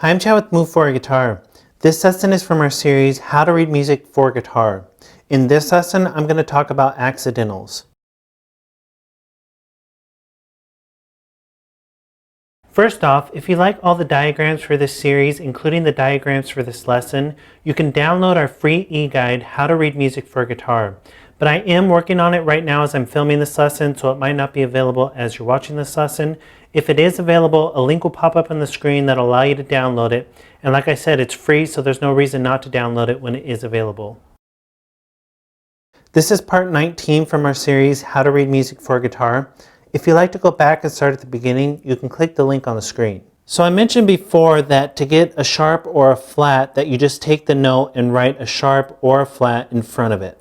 Hi, I'm Chad with Move for Guitar. This lesson is from our series, How to Read Music for Guitar. In this lesson, I'm going to talk about accidentals. First off, if you like all the diagrams for this series, including the diagrams for this lesson, you can download our free e-guide, How to Read Music for Guitar. But I am working on it right now as I'm filming this lesson, so it might not be available as you're watching this lesson. If it is available, a link will pop up on the screen that'll allow you to download it. And like I said, it's free, so there's no reason not to download it when it is available. This is part 19 from our series, How to Read Music for Guitar. If you'd like to go back and start at the beginning, you can click the link on the screen. So I mentioned before that to get a sharp or a flat, that you just take the note and write a sharp or a flat in front of it.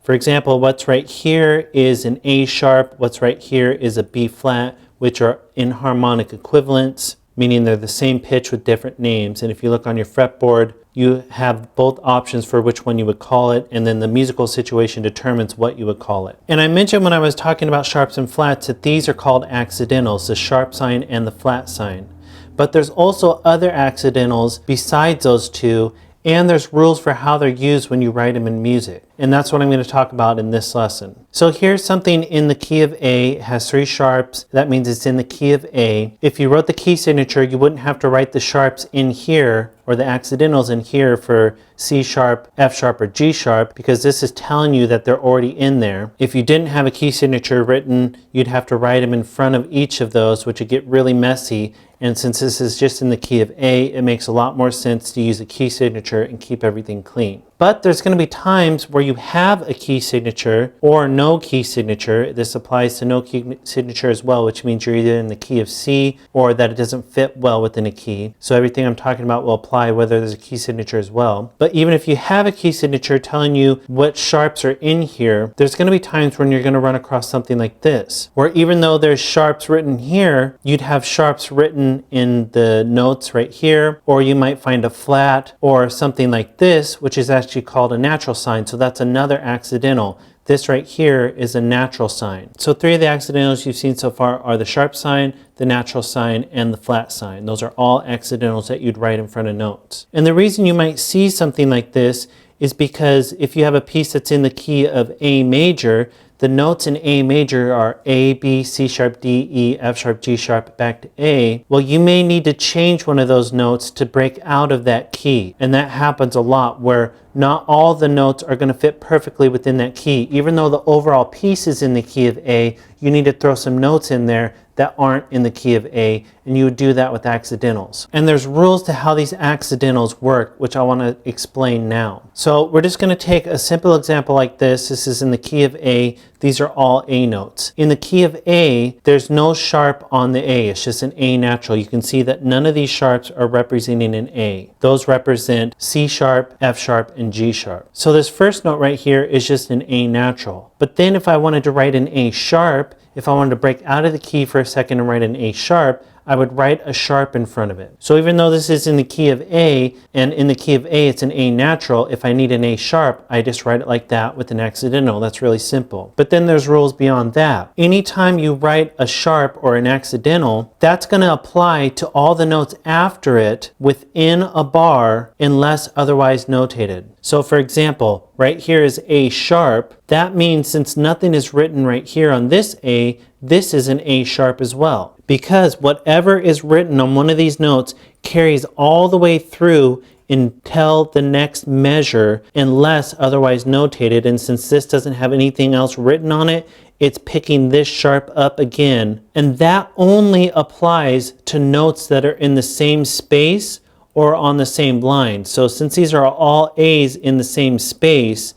For example, what's right here is an A sharp, what's right here is a B flat, which are enharmonic equivalents, meaning they're the same pitch with different names. And if you look on your fretboard, you have both options for which one you would call it, and then the musical situation determines what you would call it. And I mentioned when I was talking about sharps and flats that these are called accidentals, the sharp sign and the flat sign. But there's also other accidentals besides those two, and there's rules for how they're used when you write them in music. And that's what I'm going to talk about in this lesson. So here's something in the key of A. It has 3 sharps. That means it's in the key of A. If you wrote the key signature, you wouldn't have to write the sharps in here or the accidentals in here for C sharp, F sharp, or G sharp, because this is telling you that they're already in there. If you didn't have a key signature written, you'd have to write them in front of each of those, which would get really messy. And since this is just in the key of A, it makes a lot more sense to use a key signature and keep everything clean. But there's going to be times where you have a key signature or no key signature. This applies to no key signature as well, which means you're either in the key of C or that it doesn't fit well within a key. So everything I'm talking about will apply whether there's a key signature as well. But even if you have a key signature telling you what sharps are in here, there's going to be times when you're going to run across something like this, where even though there's sharps written here, you'd have sharps written in the notes right here, or you might find a flat or something like this, which is actually called a natural sign. So that's another accidental. This right here is a natural sign. So 3 of the accidentals you've seen so far are the sharp sign, the natural sign, and the flat sign. Those are all accidentals that you'd write in front of notes. And the reason you might see something like this is because if you have a piece that's in the key of A major, the notes in A major are A, B, C sharp, D, E, F sharp, G sharp, back to A. Well, you may need to change one of those notes to break out of that key. And that happens a lot, where not all the notes are going to fit perfectly within that key. Even though the overall piece is in the key of A, you need to throw some notes in there that aren't in the key of A, and you would do that with accidentals. And there's rules to how these accidentals work, which I want to explain now. So we're just going to take a simple example like this. This is in the key of A. These are all A notes. In the key of A, there's no sharp on the A. It's just an A natural. You can see that none of these sharps are representing an A. Those represent C sharp, F sharp, and G sharp. So this first note right here is just an A natural. But then if I wanted to write an A sharp, if I wanted to break out of the key for a second and write an A sharp, I would write a sharp in front of it. So even though this is in the key of A, and in the key of A it's an A natural, if I need an A sharp, I just write it like that with an accidental. That's really simple. But then there's rules beyond that. Anytime you write a sharp or an accidental, that's going to apply to all the notes after it within a bar unless otherwise notated. So for example, right here is A sharp. That means since nothing is written right here on this A, this is an A sharp as well. Because whatever is written on one of these notes carries all the way through until the next measure unless otherwise notated. And since this doesn't have anything else written on it, it's picking this sharp up again. And that only applies to notes that are in the same space or on the same line. So since these are all A's in the same space,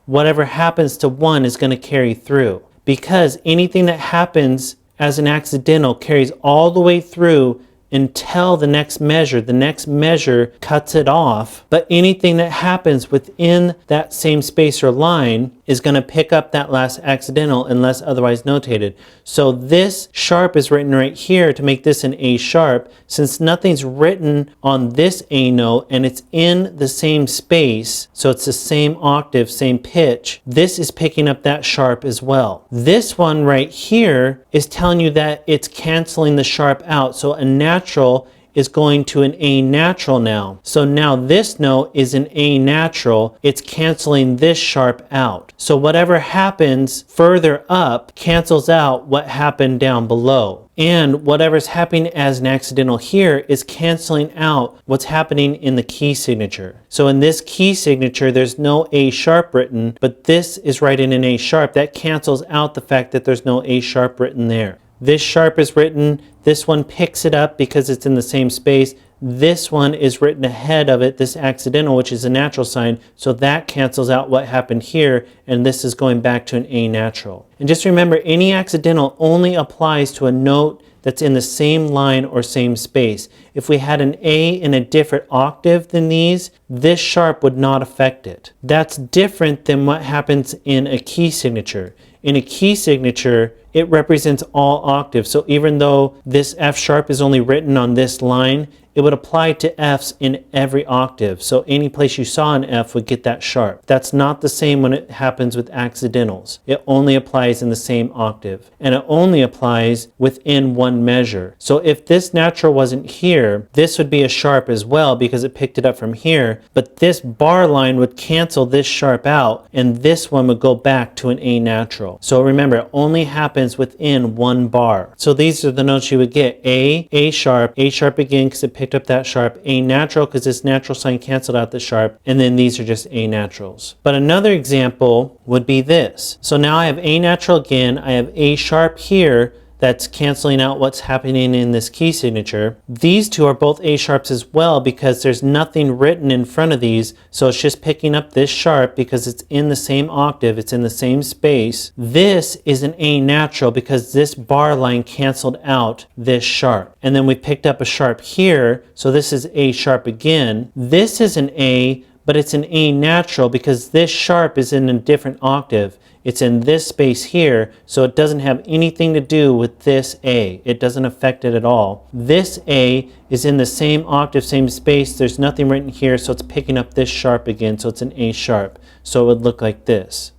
whatever happens to one is going to carry through. Because anything that happens as an accidental carries all the way through until the next measure cuts it off. But anything that happens within that same space or line is going to pick up that last accidental unless otherwise notated. So this sharp is written right here to make this an A sharp. Since nothing's written on this A note and it's in the same space, so it's the same octave, same pitch, this is picking up that sharp as well. This one right here is telling you that it's canceling the sharp out. So a natural is going to an A natural now. So now this note is an A natural. It's canceling this sharp out. So whatever happens further up cancels out what happened down below. And whatever's happening as an accidental here is canceling out what's happening in the key signature. So in this key signature, there's no A sharp written, but this is writing an A sharp. That cancels out the fact that there's no A sharp written there. This sharp is written, this one picks it up because it's in the same space. This one is written ahead of it, this accidental, which is a natural sign, so that cancels out what happened here, and this is going back to an A natural. And just remember, any accidental only applies to a note that's in the same line or same space. If we had an A in a different octave than these, this sharp would not affect it. That's different than what happens in a key signature. In a key signature, it represents all octaves. So even though this F sharp is only written on this line, it would apply to Fs in every octave. So any place you saw an F would get that sharp. That's not the same when it happens with accidentals. It only applies in the same octave. And it only applies within one measure. So if this natural wasn't here, this would be a sharp as well because it picked it up from here. But this bar line would cancel this sharp out, and this one would go back to an A natural. So remember, it only happens within one bar. So these are the notes you would get: A sharp again because it picked up that sharp, A natural because this natural sign canceled out the sharp, and then these are just A naturals. But another example would be this. So now I have A natural again, I have A sharp here, that's canceling out what's happening in this key signature. These two are both A sharps as well because there's nothing written in front of these, so it's just picking up this sharp because it's in the same octave, it's in the same space. This is an A natural because this bar line canceled out this sharp. And then we picked up a sharp here, so this is A sharp again. This is an A, but it's an A natural because this sharp is in a different octave. It's in this space here, so it doesn't have anything to do with this A. It doesn't affect it at all. This A is in the same octave, same space. There's nothing written here, so it's picking up this sharp again, so it's an A sharp. So it would look like this.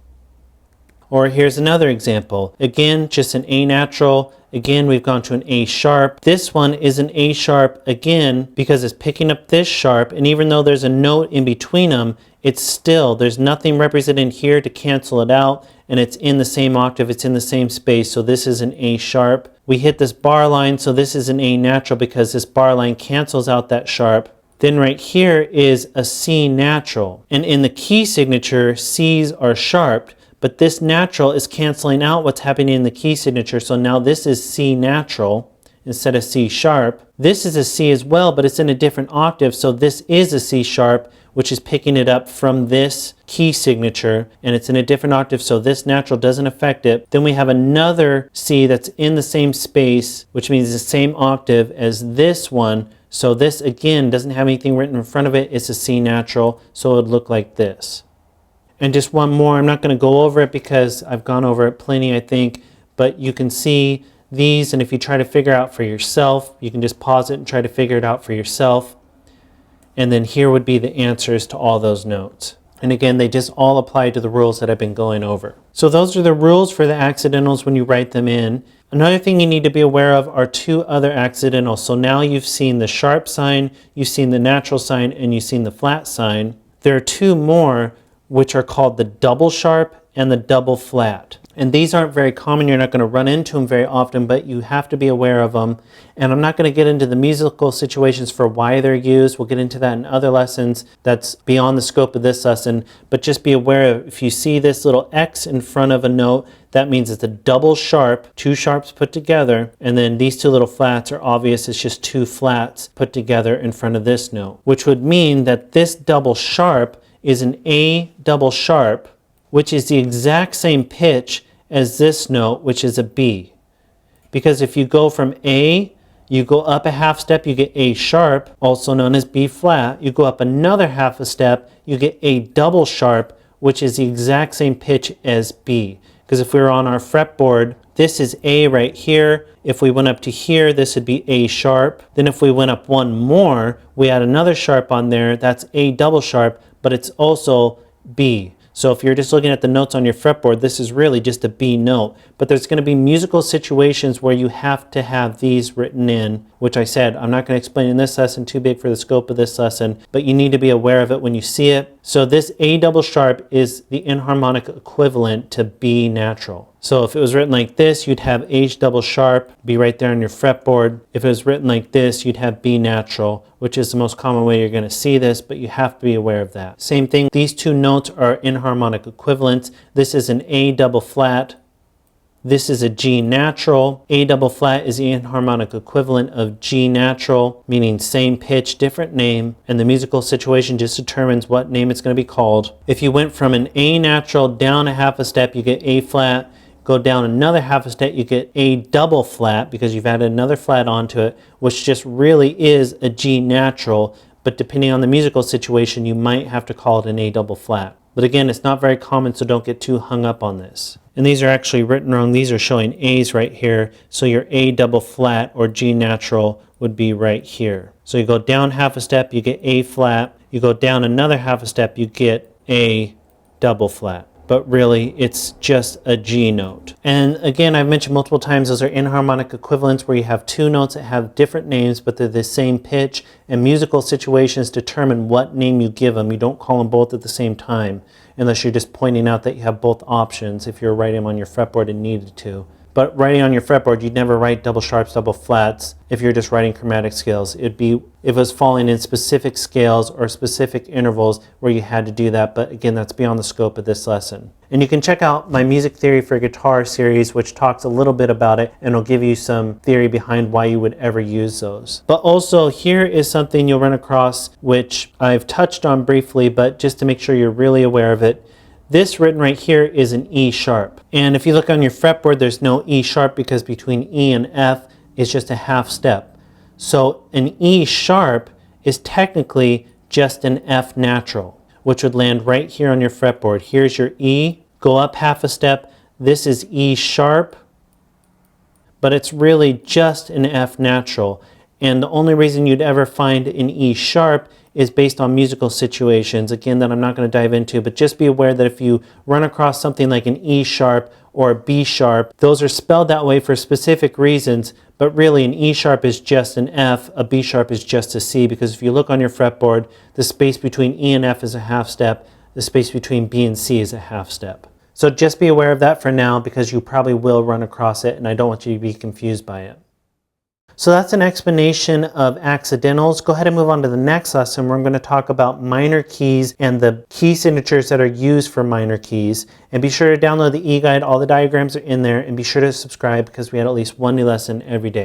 Or here's another example. Again, just an A natural. Again, we've gone to an A sharp. This one is an A sharp again because it's picking up this sharp, and even though there's a note in between them, it's still, there's nothing represented here to cancel it out, and it's in the same octave, it's in the same space, so this is an A sharp. We hit this bar line, so this is an A natural because this bar line cancels out that sharp. Then right here is a C natural. And in the key signature, C's are sharped, but this natural is canceling out what's happening in the key signature, so now this is C natural instead of C sharp. This is a C as well, but it's in a different octave, so this is a C sharp, which is picking it up from this key signature, and it's in a different octave, so this natural doesn't affect it. Then we have another C that's in the same space, which means the same octave as this one, so this again doesn't have anything written in front of it. It's a C natural, so it would look like this. And just one more, I'm not going to go over it because I've gone over it plenty, I think, but you can see these, and if you try to figure out for yourself, you can just pause it and try to figure it out for yourself. And then here would be the answers to all those notes. And again, they just all apply to the rules that I've been going over. So those are the rules for the accidentals when you write them in. Another thing you need to be aware of are two other accidentals. So now you've seen the sharp sign, you've seen the natural sign, and you've seen the flat sign. There are two more, which are called the double sharp and the double flat. And these aren't very common. You're not going to run into them very often, but you have to be aware of them. And I'm not going to get into the musical situations for why they're used. We'll get into that in other lessons. That's beyond the scope of this lesson. But just be aware of, if you see this little X in front of a note, that means it's a double sharp, two sharps put together. And then these two little flats are obvious. It's just two flats put together in front of this note, which would mean that this double sharp is an A double sharp, which is the exact same pitch as this note, which is a B. Because if you go from A, you go up a half step, you get A sharp, also known as B flat. You go up another half a step, you get A double sharp, which is the exact same pitch as B. Because if we were on our fretboard, this is A right here. If we went up to here, this would be A sharp. Then if we went up one more, we add another sharp on there, that's A double sharp, but it's also B. So if you're just looking at the notes on your fretboard, this is really just a B note. But there's going to be musical situations where you have to have these written in, which I said I'm not going to explain in this lesson, too big for the scope of this lesson, but you need to be aware of it when you see it. So this A double sharp is the enharmonic equivalent to B natural. So if it was written like this, you'd have H double sharp be right there on your fretboard. If it was written like this, you'd have B natural, which is the most common way you're going to see this, but you have to be aware of that. Same thing, these two notes are enharmonic equivalents. This is an A double flat. This is a G natural. A double flat is the enharmonic equivalent of G natural, meaning same pitch, different name, and the musical situation just determines what name it's going to be called. If you went from an A natural down a half a step, you get A flat. Go down another half a step, you get A double flat because you've added another flat onto it, which just really is a G natural, but depending on the musical situation, you might have to call it an A double flat. But again, it's not very common, so don't get too hung up on this. And these are actually written wrong. These are showing A's right here, so your A double flat or G natural would be right here. So you go down half a step, you get A flat. You go down another half a step, you get A double flat. But really it's just a G note. And again, I've mentioned multiple times, those are enharmonic equivalents where you have two notes that have different names, but they're the same pitch, and musical situations determine what name you give them. You don't call them both at the same time, unless you're just pointing out that you have both options if you're writing them on your fretboard and needed to. But writing on your fretboard, you'd never write double sharps, double flats if you're just writing chromatic scales. It'd be if it was falling in specific scales or specific intervals where you had to do that, but again, that's beyond the scope of this lesson. And you can check out my Music Theory for Guitar series, which talks a little bit about it, and will give you some theory behind why you would ever use those. But also, here is something you'll run across, which I've touched on briefly, but just to make sure you're really aware of it. This written right here is an E sharp. And if you look on your fretboard, there's no E sharp because between E and F is just a half step. So an E sharp is technically just an F natural, which would land right here on your fretboard. Here's your E, go up half a step. This is E sharp, but it's really just an F natural. And the only reason you'd ever find an E sharp is based on musical situations, again, that I'm not going to dive into, but just be aware that if you run across something like an E sharp or a B sharp, those are spelled that way for specific reasons, but really an E sharp is just an F, a B sharp is just a C, because if you look on your fretboard, the space between E and F is a half step, the space between B and C is a half step. So just be aware of that for now, because you probably will run across it, and I don't want you to be confused by it. So that's an explanation of accidentals. Go ahead and move on to the next lesson where I'm going to talk about minor keys and the key signatures that are used for minor keys. And be sure to download the e-guide. All the diagrams are in there, and be sure to subscribe because we had at least one new lesson every day.